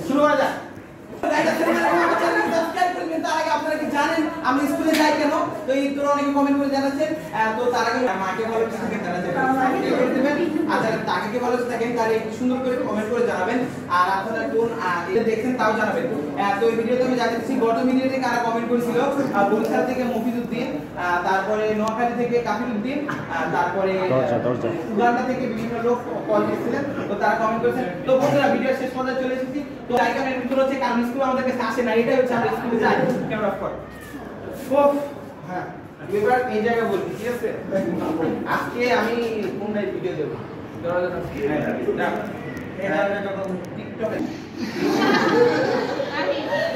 শুরু করা যাক। আপনারা কি জানেন আমি স্কুলে যাই কেন? তো এই তোরা অনেকে কমেন্ট করে জানাচ্ছেন। তো তার আগে মাকে ভালো থাকে তারা করে দেবেন। আর যারা তাকে ভালো থাকেন তারা একটু সুন্দর করে কমেন্ট করে জানাবেন। আর আপনারা কোন এটা দেখছেন তাও জানাবেন। তো এই ভিডিওতে আমি জানাচ্ছি গত ভিডিওতে কারা কমেন্ট করেছিল। বরিশাল থেকে মফিজউদ্দিন, তারপরে নোয়াখালী থেকে কাফিরউদ্দিন, তারপরে উগান্ডা থেকে বিভিন্ন লোক কল দিয়েছিলেন। তো তারা কমেন্ট করেছেন। তো বন্ধুরা ভিডিও শেষ পর্যন্ত চলে এসেছি। তো আইকনের ভিতর হচ্ছে কারণ স্কুল আমাদের কাছে আসে না, এটাই হচ্ছে আমরা স্কুলে যাই। ক্যামেরা অফ কর। হ্যাঁ এবার এই জায়গা বলছি, ঠিক আছে? আজকে আমি কোনটাই ভিডিও দেব? টিকটকে।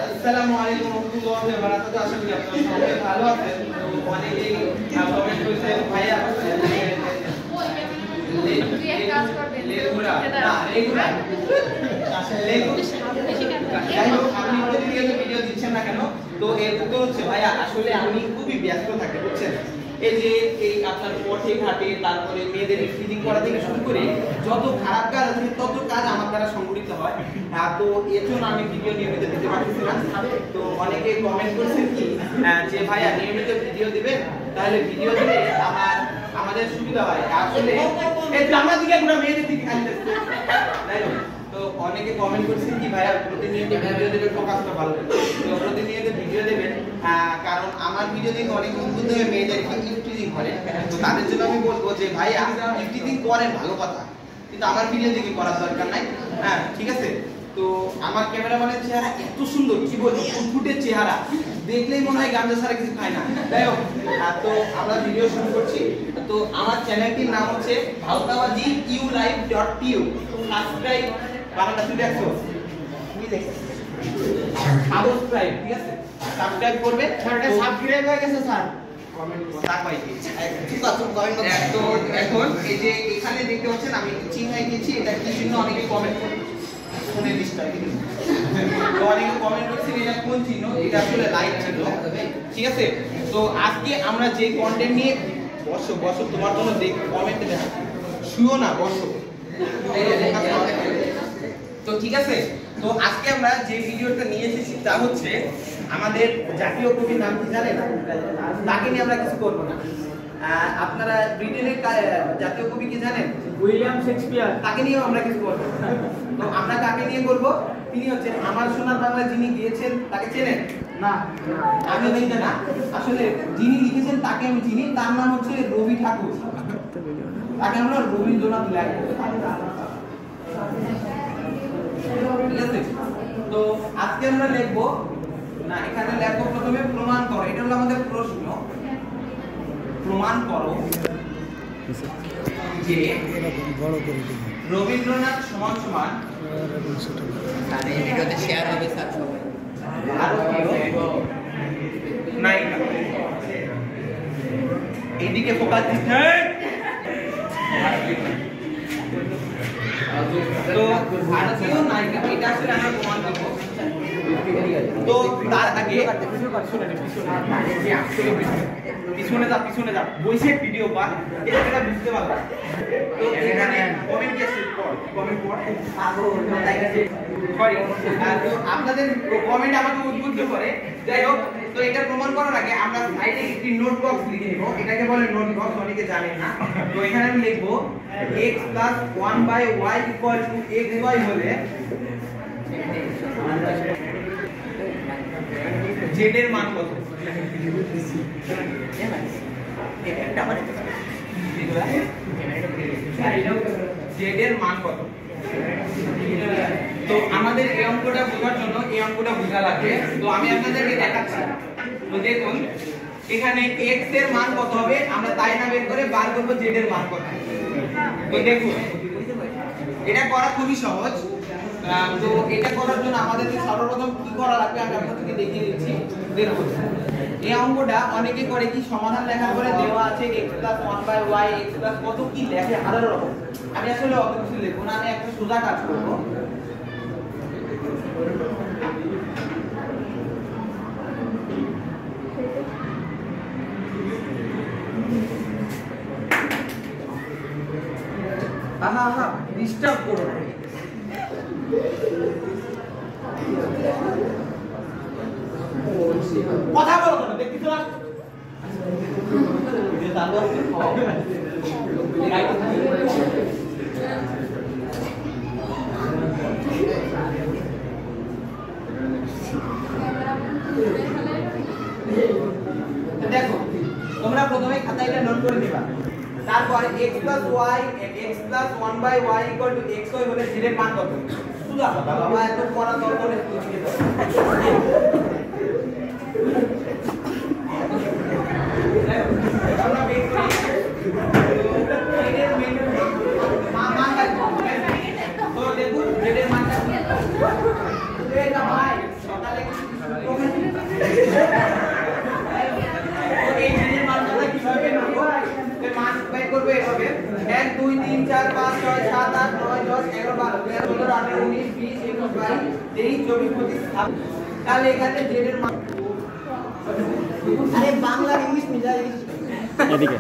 আসসালামু আলাইকুম ওয়া রাহমাতুল্লাহি ওয়া বারাকাতুহু। আশা করি আপনারা সবাই ভালো আছেন। তো অনেকেই কমেন্ট করেছেন ভাইয়া কাজ করবেন লেগুরা না লেগুরা যাই হোক আপনি প্রতিদিন ভিডিও দিচ্ছেন না কেন? তো এর উত্তর হচ্ছে ভাইয়া আসলে আমি খুবই ব্যস্ত থাকি, বুঝছেন? এই যে এই আপনার পথে ঘাটে তারপরে মেয়েদের ফিডিং করা থেকে শুরু করে যত খারাপ কাজ আছে তত কাজ আমার দ্বারা সংগঠিত হয়। তো এর জন্য আমি ভিডিও নিয়মিত দিতে পারতেছি না। তো অনেকে কমেন্ট করেছেন কি যে ভাইয়া নিয়মিত ভিডিও দিবেন, তাহলে ভিডিও দিলে আমাদের সুবিধা হয়। আসলে এই আমরা দিকে পুরো মেয়েদের দিকে খাইতেছে, তাই না? তো অনেকে কমেন্ট করছেন কি ভাইয়া প্রতিনিয়ত ভিডিও দেবেন, ফোকাসটা ভালো হবে। তো প্রতিনিয়ত ভিডিও দেবেন, কারণ আমার ভিডিও দেখে অনেক উদ্বুদ্ধ হয়ে মেয়েদেরকে ইফটিজিং করে। তো তাদের জন্য আমি বলবো যে ভাইয়া ইফটিজিং করেন ভালো কথা, কিন্তু আমার ভিডিও দেখে করার দরকার নাই। হ্যাঁ ঠিক আছে? তো আমার ক্যামেরাম্যানের চেহারা এত সুন্দর, কি বলবো, ফুটফুটে চেহারা, দেখলেই মনে হয় গাঞ্জা ছাড়া কিছু খায় না। তাই হোক, তো আমরা ভিডিও শুরু করছি। তো আমার চ্যানেলটির নাম হচ্ছে ভাওতাবাজি ulive.tu। সাবস্ক্রাইব বাংলা শুধু দেখছো কি দেখছো সাবস্ক্রাইব, ঠিক আছে? সাবস্ক্রাইব করবে। এটা সাবস্ক্রাইব হয়ে গেছে স্যার, কমেন্ট করতে পাইছি ঠিক আছে? কমেন্ট তো এখন এই যে এখানে দেখতে পাচ্ছেন আমি চিহ্ন দিয়েছি, এটা কি চিহ্ন? অনেকে কমেন্ট করে ফোনে ডিসপ্লে তো অনেকে কমেন্ট করছেন এটা কোন চিহ্ন? এটা আসলে লাইক চিহ্ন, ঠিক আছে? তো আজকে আমরা যে কন্টেন্ট নিয়ে বসো তোমার জন্য কমেন্টে দেখা শুও না, বসো। তো ঠিক আছে, তো আজকে আমরা যে ভিডিওটা নিয়ে এসেছি তা হচ্ছে আমাদের জাতীয় কবির নাম কি জানেন? তাকে নিয়ে আমরা কিছু করব না। আপনারা ব্রিটেনের জাতীয় কবি কি জানেন? William Shakespeare. তাকে নিয়েও আমরা কিছু করব না। তো আমরা কাকে নিয়ে করব? তিনি হচ্ছেন আমার সোনার বাংলা যিনি গিয়েছেন, তাকে চেনেন না? আমি জানি না, আসলে যিনি লিখেছেন তাকে আমি চিনি। তার নাম হচ্ছে রবি ঠাকুর। তাকে আমরা রবীন্দ্রনাথ লেখক। ঠিক আছে? তো আজকে আমরা লিখবো না, এখানে লিখবো প্রথমে প্রমাণ করো। এটা হলো আমাদের প্রশ্ন। প্রমাণ করো যে রবীন্দ্রনাথ সমান সমান এই ভিডিওতে শেয়ার হবে স্যার সবাই। নায়িকা, এইদিকে ফোকাস দিতে। তো ভারতীয় নায়িকা, এটা আসলে আমরা প্রমাণ করবো। তো তার আগে পিছনে যা বইছে ভিডিও পা এটা বুঝতে পারবে। তো এখানে কমেন্ট আছে, কমেন্ট পড় সরি, তো আপনাদের কমেন্ট আমাকে উদ্বুদ্ধ করে। যাই হোক, তো এটা প্রমাণ করার আগে আমরা সাইডে একটি নোট বক্স লিখে নেব। এটাকে বলে নোট বক্স, অনেকে জানেন না। তো এখানে আমি লিখব x + 1/y = xy হলে z এর মান কত? z এর মান কত? তো আমাদের এই অঙ্কটা বোঝার জন্য এই অঙ্কটা বোঝা লাগবে। তো আমি আপনাদেরকে দেখাচ্ছি। তো দেখুন এখানে x এর মান কত হবে আমরা তাই না বের করে বার করব z এর মান কত। তো দেখুন এটা করা খুবই সহজ। তো এটা করার জন্য আমাদের সর্বপ্রথম কি করা লাগবে আমি আপনাদেরকে দেখিয়ে দিচ্ছি। দেখুন এই অঙ্কটা অনেকে করে কি সমাধান লেখার পরে দেওয়া আছে x + 1/y x + কত কি লেখে হাজার রকম। আমি আসলে অত কিছু লিখব না, আমি একটা সোজা কাজ করব। ডিস্টার্ব করো না। কথা বলো না, দেখছো না? ভিডিও চালু আছে। দেখো তোমরা প্রথমে খাতায় এটা নোট করে নিবা, তারপরে x plus 1/y = xy হলে z এর মান কত? সুদা কথা বাবা, এত পড়া দরকার নেই। আমরা বের করি তো দেখুন z এর মানটা এটা ভাই সকালে এই z এর মানটা কিভাবে বের করব? মান বের করব এভাবে 1 2 3 4 5 6 7 8 9 10 11 12 13 14 18 19 20 21 22 23 24 25 তাহলে এখানে z এর মান, আরে বাংলা ইংলিশ মিলাই এদিকে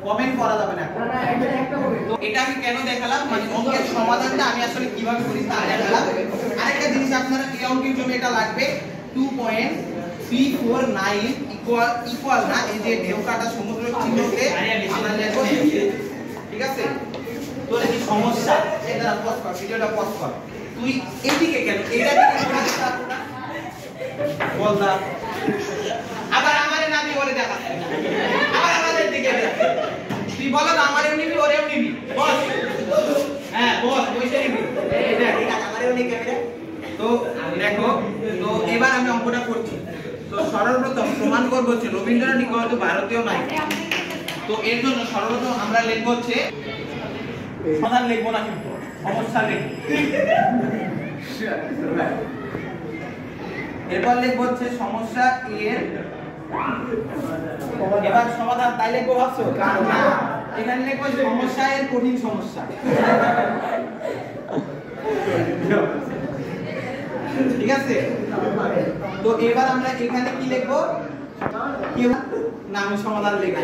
কমেন্ট করা যাবে না। তো এটা আমি কেন দেখালাম, মানে অঙ্কের সমাধানটা আমি আসলে কিভাবে করি তা দেখালাম। আরেকটা জিনিস আপনারা এই অঙ্কের জন্য এটা লাগবে 2.349 ইকুয়াল না, এই যে ঢেউ কাটা সমুদ্রের চিহ্নকে আমরা লিখব, ঠিক আছে? তো এই সমস্যা এটা পজ কর, ভিডিওটা পজ কর। তুই এদিকে কেন এইটা দিকে ঘুরে যাস না বলদা, আবার আমারে নামি বলে দেখা, আবার আমাদের দিকে তুই বলো না আমারেও নিবি ওরেও নিবি, বল হ্যাঁ বল ওইটা নিবি, এই দেখ এটা আমারেও নিবি ক্যামেরা। তো দেখো, তো এবার আমি অঙ্কটা করছি। তো সর্বপ্রথম প্রমাণ করব হচ্ছে রবীন্দ্রনাথ নিকট ভারতীয় নায়ক। তো এর জন্য সর্বপ্রথম আমরা লিখব হচ্ছে সমাধান লিখব না, কিন্তু সমস্যা লিখব। এরপর লিখব হচ্ছে সমস্যা এর এবার সমাধান, তাই লিখব ভাবছো? না, এখানে লিখব সমস্যা এর কঠিন সমস্যা, ঠিক আছে? তো এবার আমরা এখানে কি লিখব? কি না আমি সমাধান লিখব,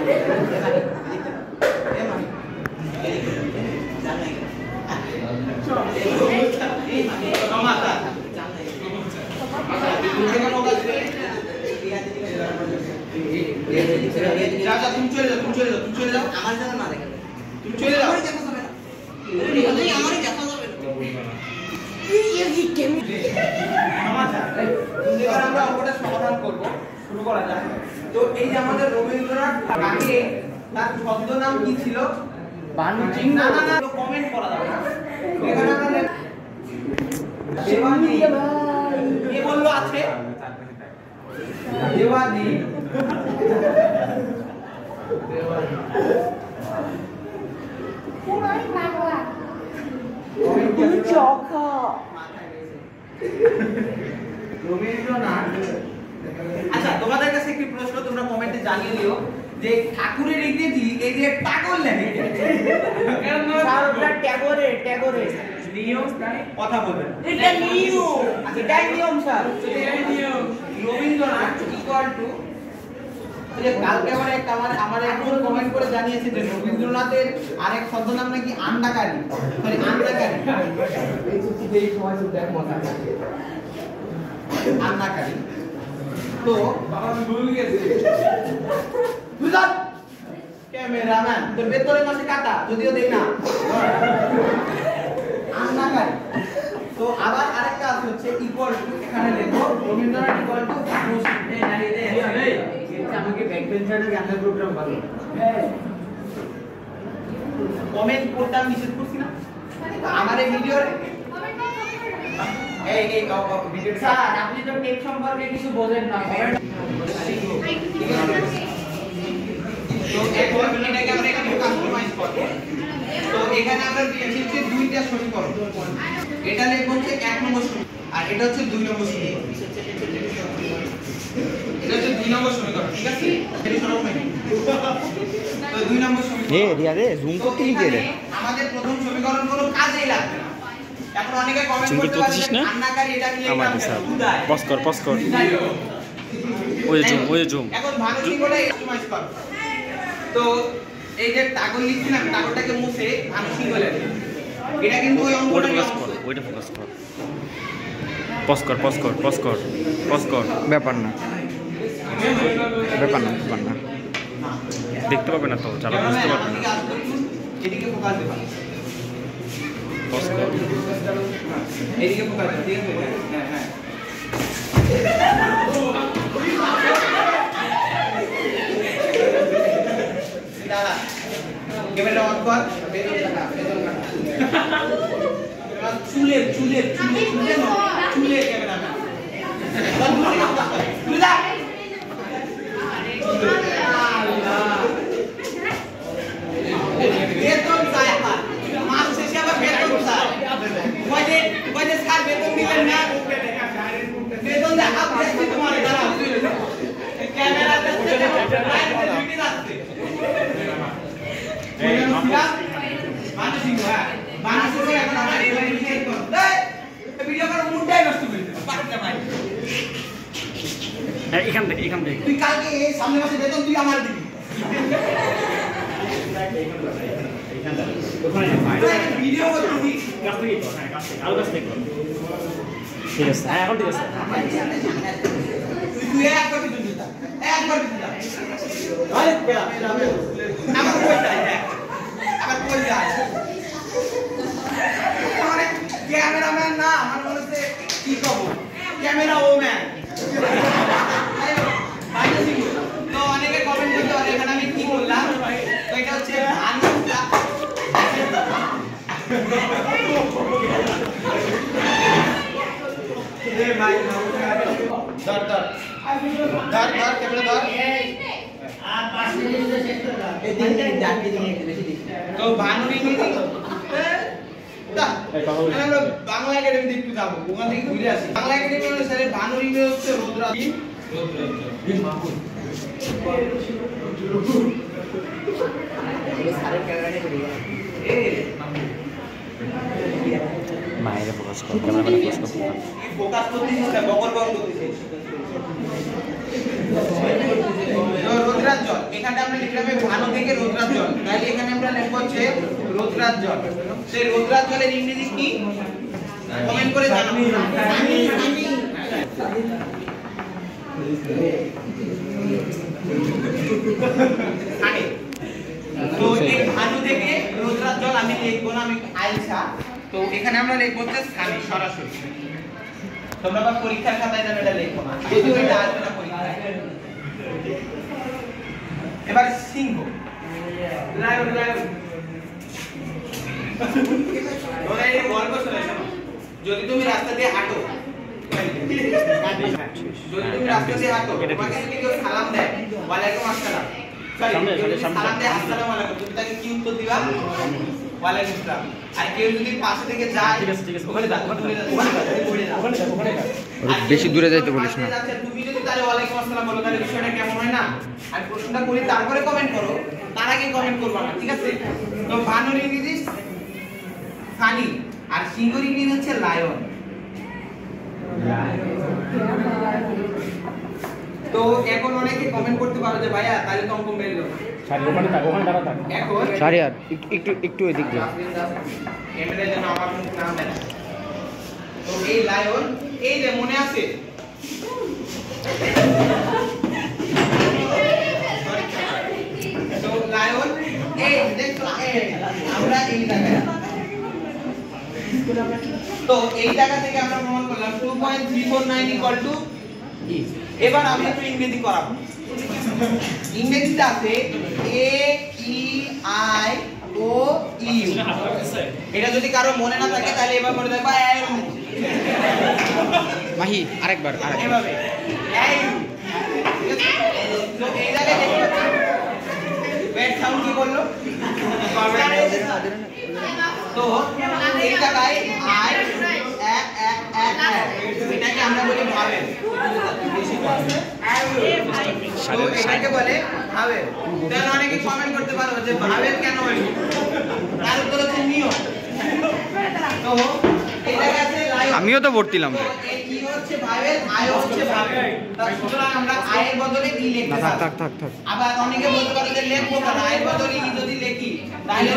তুমি চলে যাও, তুমি চলে যাও, তুমি চলে যাও, আমার যেন না দেখে, তুমি চলে যাও, আমারই দেখা যাবে না। এবার আমরা অঙ্কটা সমাধান করব, শুরু করা যাক। তো এই যে আমাদের রবীন্দ্রনাথ আগে তার ছদ্মনাম কি ছিল? বানচিং। না না না, কমেন্ট করা যাবে না। এখানে আমরা দেবাদি, কে বললো আছে? দেবাদি, পুরাই পাগলা তুমি চকা রবীন্দ্রনাথ। আচ্ছা তোমাদের কাছে একটি প্রশ্ন, তোমরা কমেন্টে জানিয়ে দিও যে ঠাকুরের ইংরেজি এই যে টাগর লেখে কেন? স্যার ট্যাগরে ট্যাগরে নিয়ম কথা বলবেন, এটা নিয়ম, এটাই নিয়ম স্যার, এটাই নিয়ম। রবীন্দ্রনাথ ইকুয়াল টু, যে কালকে আমার একজন কমেন্ট করে জানিয়েছে যে রবীন্দ্রনাথের আরেক ছদ্মনাম নাকি আন্ডাকারী, সরি আন্ডাকারী, এই সময় দেখ মজা আন্ডাকারী। তো বাবা আমি ভুল গেছি, বুঝাত ক্যামেরাম্যান তোর ভেতরে মাসে কাটা, যদিও দেই না আন্ডাকারী। তো আবার আরেকটা আছে হচ্ছে ইকুয়াল টু, এখানে লিখো রবীন্দ্রনাথ ইকুয়াল টু আমাকে ব্যাকবেঞ্চারের গানের প্রোগ্রাম ভালো, কমেন্ট করতে আমি নিষেধ করছি না আমার এই ভিডিওর। এই ভিডিও স্যার আপনি তো টেক সম্পর্কে কিছু বোঝেন না, তো এখন এটাকে আমরা একটু কাস্টমাইজ করব। তো এখানে আমরা দিয়েছি হচ্ছে দুইটা সমীকরণ, এটা লিখব হচ্ছে 1 নম্বর সমীকরণ আর এটা হচ্ছে 2 নম্বর সমীকরণ, এটা হচ্ছে 2 নম্বর সমীকরণ, ঠিক আছে? এটা সরব নাই। তো 2 নম্বর সমীকরণ রিয়া রে জুম করতে কি রে, আমাদের প্রথম সমীকরণ কোনো কাজেই লাগবে না। এখন অনেকে কমেন্ট করতে পারে আন্নাকারী এটা কি লিখলাম কেন? পজ কর ওই জুম এখন ভালো কি করে কাস্টমাইজ করব? তো এই যে টাগর লিখছিলাম, টাগরটাকে মুছে ভানু সিংহ লেখে। এটা কিন্তু ওই অঙ্কটা ওইটা ফোকাস কর, পজ কর, পজ কর, পজ কর, পজ কর। ব্যাপার না, ব্যাপার না, ব্যাপার না। দেখতে পাবে না তো, যারা বুঝতে পারবে না। এদিকে ফোকাস দেবা, পজ কর। এদিকে ফোকাস দেবা, ঠিক আছে? হ্যাঁ হ্যাঁ। দাঁড়া, ক্যামেরা অন কর। বেদন কাটা, বেদন কাটা। চুলের চুলের চুলের চুলের চুলের ক্যামেরা না। তুই যা। বেতন চাই আমার, মাস শেষে আবার বেতন চাই। কয়জে স্যার বেতন দিলেন না? বেতন দেখা দেখছি তোমার দাঁড়াও। ক্যামেরা দেখতে ভিডিও আসছে। মানসিক হ্যাঁ, মানসিক এখন আমার এই ভিডিও কর। ভিডিও করার মুডটাই নষ্ট করে দিল। পারতে ভাই। হ্যাঁ, এখান থেকে। তুই কালকে এই সামনে মাসে বেতন তুই আমার দিবি। ভিডিও করতেছি। ঠিক আছে, হ্যাঁ এখন ঠিক আছে। তুই একবার দিবি না, একবার দিবি না। আমার কই যায়, আমার কই যায়। মানে ক্যামেরাম্যান না, আমার মনে হচ্ছে কি কব, ক্যামেরা ও ম্যান। তো অনেকে কমেন্ট করতে পারে এখানে আমি কি বললাম। তো এটা হচ্ছে ভানুটা। এ ভাই ধর ধর ধর ধর ক্যামেরা ধর। তো ভানু ইংরেজি আমরা বাংলা একাডেমি একটু যাবো, ওখান থেকে ঘুরে আসি। বাংলা একাডেমি স্যারের ভানুর ইংরেজি হচ্ছে রোদ্রা। মায়ের ফোকাস কর, ক্যামেরাম্যানে ফোকাস কর। ফোকাস করতেছিস না, বকর বকর করতেছিস। রোদ্রার জল, এখানে আমরা লিখলাম ভানু থেকে রোদ্রার জল, তাহলে এখানে আমরা লিখব হচ্ছে রোদ্রার জল। সেই রোদ্রার জলের ইংরেজি কি কমেন্ট করে জানাবো। তো এই ভানু থেকে রোদ্রার জল আমি লিখবো না, আমি আইসা। তো এখানে আমরা লিখবো হচ্ছে স্থানে সরাসরি। তোমরা আবার পরীক্ষার খাতায় যেন এটা লিখো না, যদিও এটা আসবে না পরীক্ষায়। এবার সিংহ, লায়ন লায়ন। তোমরা এই গল্প শুনে শোনো। যদি তুমি রাস্তা দিয়ে হাঁটো, তোমাকে যদি কেউ সালাম দেয় ওয়ালাইকুম আসসালাম, সালাম দেয় আসসালামু আলাইকুম, তুমি তাকে কি উত্তর দিবা? ওয়ালাইকুম আসসালাম। আর কেউ যদি পাশে থেকে যায়, ওখানে যা, বেশি দূরে যাইতে বলিস না। তুমি যদি তাহলে ওয়ালাইকুম আসসালাম বলো, তাহলে বিষয়টা কেমন হয় না? আর প্রশ্নটা করি তারপরে কমেন্ট করো, তার আগে কমেন্ট করবা না, ঠিক আছে? তো ভানুর ইংরেজি ফানি, আর সিংহর ইংরেজি হচ্ছে লায়ন। তো এখন অনেকে কমেন্ট করতে পারো যে ভাইয়া তাহলে তো অঙ্ক মেললো না। এখন সরি আর একটু এদিক দিয়ে। ক্যামেরার জন্য আমার মুখ নাম দেয়। তো এই লায়ন, এই যে মনে আছে তো লায়ন, এই দেখো আমরা এই জায়গায়, তো এই জায়গা থেকে আমরা প্রমাণ করলাম 2.349 = এবার আমি একটু ইংরেজি করাবো। ইংরেজিতে আছে AEIOU। এটা যদি কারো মনে না থাকে তাহলে এবার মনে রাখবা মাহি আরেকবার এভাবে AU। তো এই জায়গায় দেখতে ওয়েট সাউন্ড কি বললো? তো এই জায়গায় আই এটাকে আমরা বলি ভাবেল। তো এটাকে বলে ভাবেল। তাহলে অনেকে কমেন্ট করতে পারো যে ভাবেল কেন হইল, তার উত্তর হচ্ছে নিয়ম। তো এই জায়গায় আছে লায়ন, আমিও তো ভর্তিলাম রে। এই ই হচ্ছে ভাইবেল, আই হচ্ছে ভাইবেল। সুতরাং আমরা আই এর বদলে ই লিখতে পারি। থাক। আবার অনেকে বলতে পারে যে লিখবো কেন, আই এর বদলে ই যদি লিখি তাহলে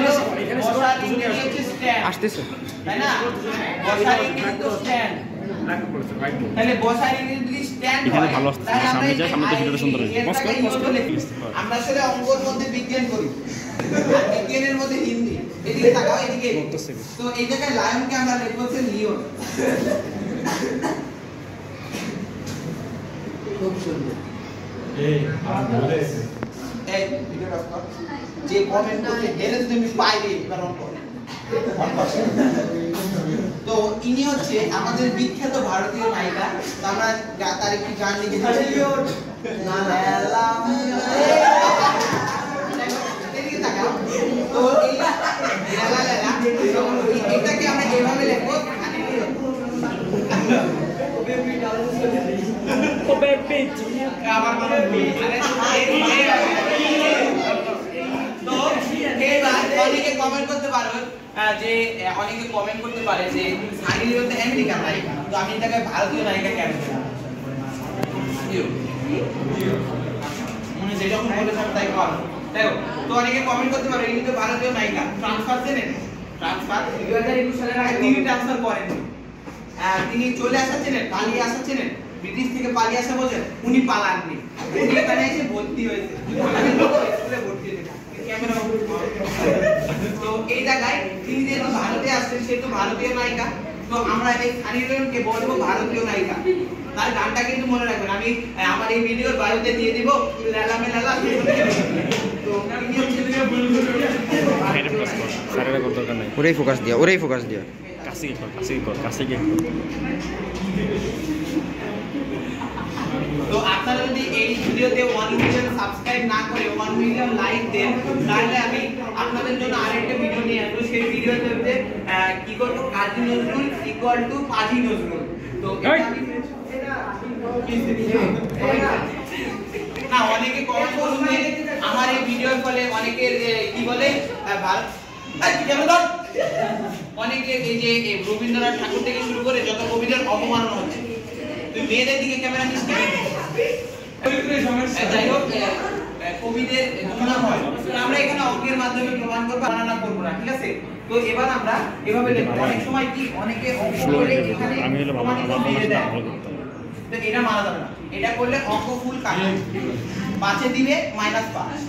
বসার ইংরেজি হচ্ছে স্ট্যান্ড। আসতেছে। তাই না? বসার ইংরেজি তো স্ট্যান্ড। তাহলে বসার ইংরেজি স্ট্যান্ড হয়। এখানে ভালো আসছে। সামনে যা, সামনে তো ভিডিওটা সুন্দর হয়েছে। আমরা আসলে অঙ্কর মধ্যে বিজ্ঞান করি। আর বিজ্ঞানের মধ্যে হিন্দি। এদিকে তাকাও, এদিকে। তো এই জায়গায় লায়নকে আমরা লিখবো হচ্ছে লিওন। খুব সুন্দর। এই ভিডিওটা কর। যে কমেন্ট করতে গেলে তুমি পাইবে এবার অন কর। তো ইনি হচ্ছে আমাদের বিখ্যাত ভারতীয় নায়িকা। তো আমরা তার একটি গান লিখে দিয়েছি। এদিকে তাকাও। তো এই লা লা লা এটাকে আমরা এভাবে লিখবো। অনেকে কমেন্ট করতে পারো যে অনেকে কমেন্ট করতে পারে যে সানি লিওন তো আমেরিকান নায়িকা, তো আমি এটাকে ভারতীয় নায়িকা কেন মনে যে যখন বলেছেন তাই কর। দেখো, তো অনেকে কমেন্ট করতে পারে ইনি তো ভারতীয় নায়িকা। ট্রান্সফার জানেন? ট্রান্সফার 2021 সালের আগে তিনি ট্রান্সফার করেন। তিনি চলে আসা চেনেন, পালিয়ে আসা চেনেন, ব্রিটিশ থেকে পালিয়ে আসা বোঝেন, উনি পালাননি, উনি এখানে এসে ভর্তি হয়েছে। আমি স্কুলে ভর্তি হয়েছে। ক্যামেরা তো এই জায়গায় তিনি যেহেতু ভারতে আসছেন সেহেতু ভারতীয় নায়িকা। তো আমরা এই সানি লিওনকে বলবো ভারতীয় নায়িকা। তার গানটা কিন্তু মনে রাখবেন, আমি আমার এই ভিডিওর বায়োতে দিয়ে দিব লালা মে লালা। তো তিনি হচ্ছে সারেরা কত দরকার নাই। ওরেই ফোকাস দিয়া কাছে কর। তো আপনারা যদি এই ভিডিওতে 1 মিলিয়ন সাবস্ক্রাইব না করে 1 মিলিয়ন লাইক দেন তাহলে আমি আপনাদের জন্য আরেকটা ভিডিও নিয়ে আসবো। সেই ভিডিওতে কি করব, কাজী নজরুল ইকুয়াল টু পাজি নজরুল। তো না অনেকে কমেন্ট করুন যে আমার এই ভিডিওর ফলে অনেকে কি বলে অনেকে এই যে রবীন্দ্রনাথ ঠাকুর থেকে শুরু করে যত কবিদের অপমাননা হচ্ছে। তুই মেয়েদের দিকে ক্যামেরা নিস না। যাই হোক, কবিদের তুলনা হয়। আমরা এখানে অঙ্কের মাধ্যমে প্রমাণ করব, বানানা করব না, ঠিক আছে? তো এবার আমরা এভাবে লিখব। অনেক সময় কি অনেকে অঙ্ক করে এখানে প্রমাণিত দিয়ে দেয়, তো এটা মানা যাবে না। এটা করলে অঙ্ক ফুল কাটা, 5 এ দিবে -5,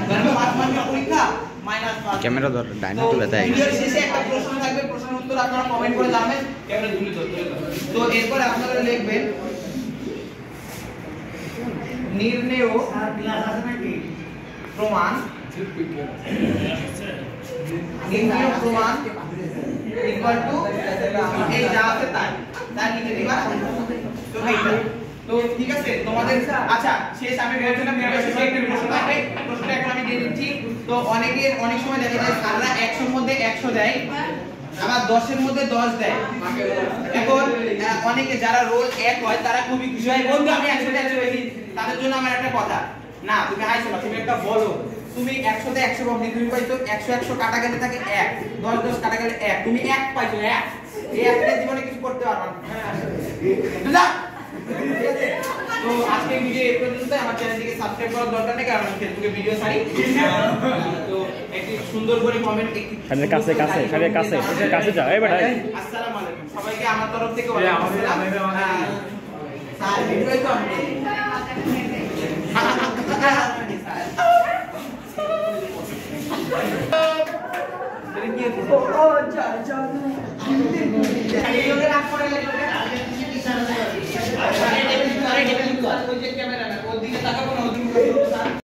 কারণ 5 মার্কের পরীক্ষা -5। ক্যামেরা ধর, ডাইনা তুলে দেয়। ভিডিওর শেষে একটা প্রশ্ন থাকবে, প্রশ্নের উত্তর আপনারা কমেন্ট করে জানাবেন। ক্যামেরা তুলে ধর। তো এরপর আপনারা লিখবেন নির্ণেয় প্রমাণ ইকুয়াল টু এই যা আছে তাই লিখে দিবা। তো এইটা তো ঠিক আছে তোমাদের। আচ্ছা, শেষ আমি বলছিলাম শেষে একটা প্রশ্ন আছে, প্রশ্নটা এখন আমি দিয়ে দিচ্ছি। তো অনেক সময় দেখা যায় স্যাররা 100 এর মধ্যে 100 দেয়, আবার 10 এর মধ্যে 10 দেয়। এখন অনেকে যারা রোল 1 হয় তারা খুবই খুশি হয়, বন্ধু আমি 100 তে 100 পেয়েছি। তাদের জন্য আমার একটা কথা, না তুমি হাইছো না, তুমি একটা বলো তুমি 100 তে 100 পাবনি, তুমি পাইছো 100 কাটা গেলে থাকে 1, 10 কাটা গেলে 1, তুমি 1 পাইছো 1। এই একটা জীবনে কিছু করতে পারবা না। তো আজকে ভিডিও এই পর্যন্ত। আমার চ্যানেলটিকে সাবস্ক্রাইব করার দরকার নেই, কারণ আমি ফেসবুকে ভিডিও ছাড়ি। তো একটি সুন্দর করে কমেন্ট, একটি কাছে যা। এই বেটা, আসসালামু আলাইকুম সবাইকে আমার তরফ থেকে ওয়ালাইকুম আসসালাম। স্যার ভিডিওই তো আমি কি